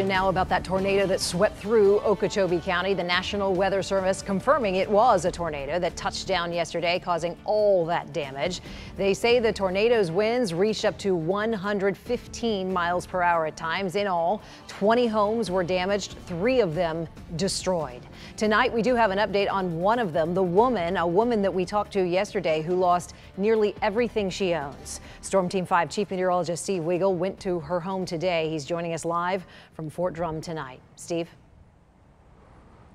Now about that tornado that swept through Okeechobee County. The National Weather Service confirming it was a tornado that touched down yesterday, causing all that damage. They say the tornado's winds reached up to 115 miles per hour at times. In all, 20 homes were damaged, 3 of them destroyed. Tonight, we do have an update on one of them, a woman that we talked to yesterday who lost nearly everything she owns. Storm Team 5 Chief Meteorologist Steve Weigel went to her home today. He's joining us live from Fort Drum tonight. Steve?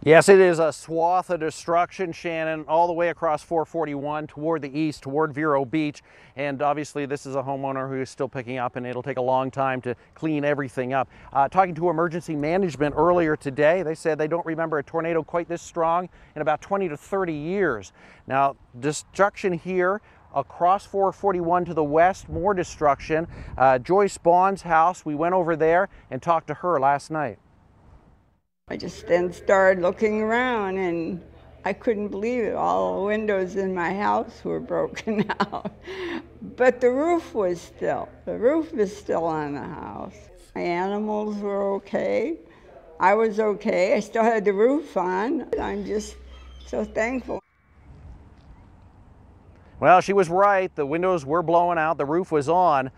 Yes, it is a swath of destruction, Shannon, all the way across 441 toward the east, toward Vero Beach. And obviously this is a homeowner who is still picking up, and it'll take a long time to clean everything up. Talking to emergency management earlier today, they said they don't remember a tornado quite this strong in about 20 to 30 years. Now, destruction here across 441 to the west, more destruction. Joyce Bond's house, we went over there and talked to her last night. I just then started looking around and I couldn't believe it. All the windows in my house were broken out. But the roof is still on the house. My animals were okay. I was okay. I still had the roof on. I'm just so thankful. Well, she was right. The windows were blowing out. The roof was on.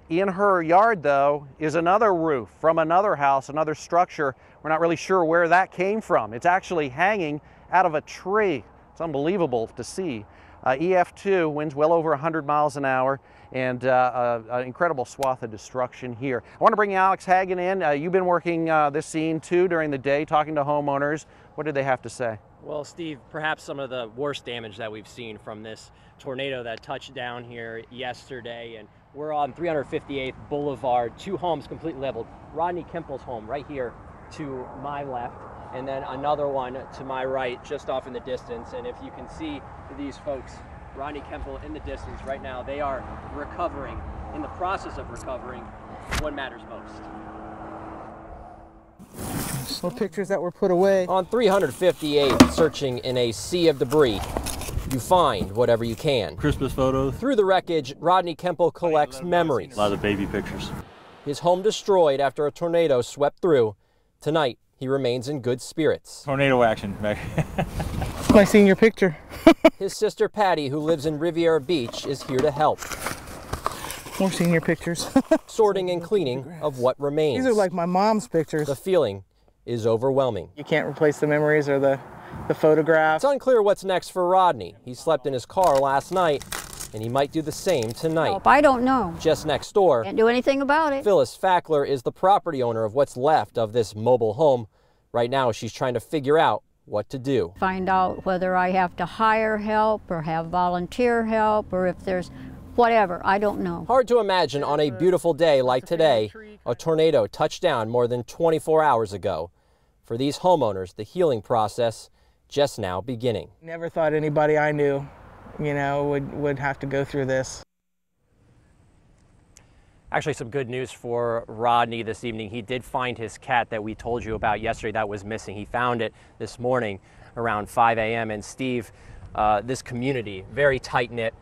In her yard, though, is another roof from another house, another structure. We're not really sure where that came from. It's actually hanging out of a tree. It's unbelievable to see. EF2, winds well over 100 miles an hour, and an incredible swath of destruction here. I want to bring Alex Hagen in. You've been working this scene, too, during the day, talking to homeowners. What did they have to say? Well, Steve, perhaps some of the worst damage that we've seen from this tornado that touched down here yesterday. And we're on 358th Boulevard, 2 homes completely leveled. Rodney Kempel's home right here to my left, and then another one to my right, just off in the distance. And if you can see these folks, Rodney Kempel in the distance right now, they are recovering, in the process of recovering. What matters most. What pictures that were put away. On 358, searching in a sea of debris, you find whatever you can. Christmas photos. Through the wreckage, Rodney Kempel collects memories. A lot of baby pictures. His home destroyed after a tornado swept through. Tonight, he remains in good spirits. Tornado action. My senior picture. His sister Patty, who lives in Riviera Beach, is here to help. More senior pictures. Sorting and cleaning of what remains. These are like my mom's pictures. The feeling is overwhelming. You can't replace the memories or the photographs. It's unclear what's next for Rodney. He slept in his car last night, and he might do the same tonight. I don't know. Just next door, Can't do anything about it. Phyllis Fackler is the property owner of what's left of this mobile home. Right now, she's trying to figure out what to do. Find out whether I have to hire help or have volunteer help or if there's whatever. I don't know. Hard to imagine on a beautiful day like today, a tornado touched down more than 24 hours ago. For these homeowners, the healing process just now beginning. Never thought anybody I knew, would have to go through this. Actually, some good news for Rodney this evening. He did find his cat that we told you about yesterday that was missing. He found it this morning around 5 a.m. And Steve, this community, very tight-knit.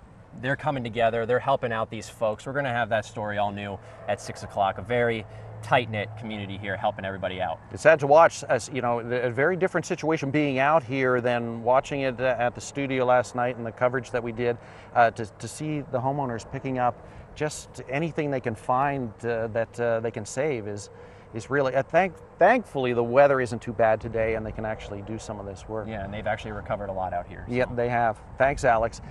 They're coming together. They're helping out these folks. We're going to have that story all new at 6 o'clock. A very tight-knit community here helping everybody out. It's sad to watch, as a very different situation being out here than watching it at the studio last night and the coverage that we did. To see the homeowners picking up just anything they can find that they can save is really, thankfully the weather isn't too bad today and they can actually do some of this work. Yeah, and they've actually recovered a lot out here. So. Yeah, they have. Thanks, Alex.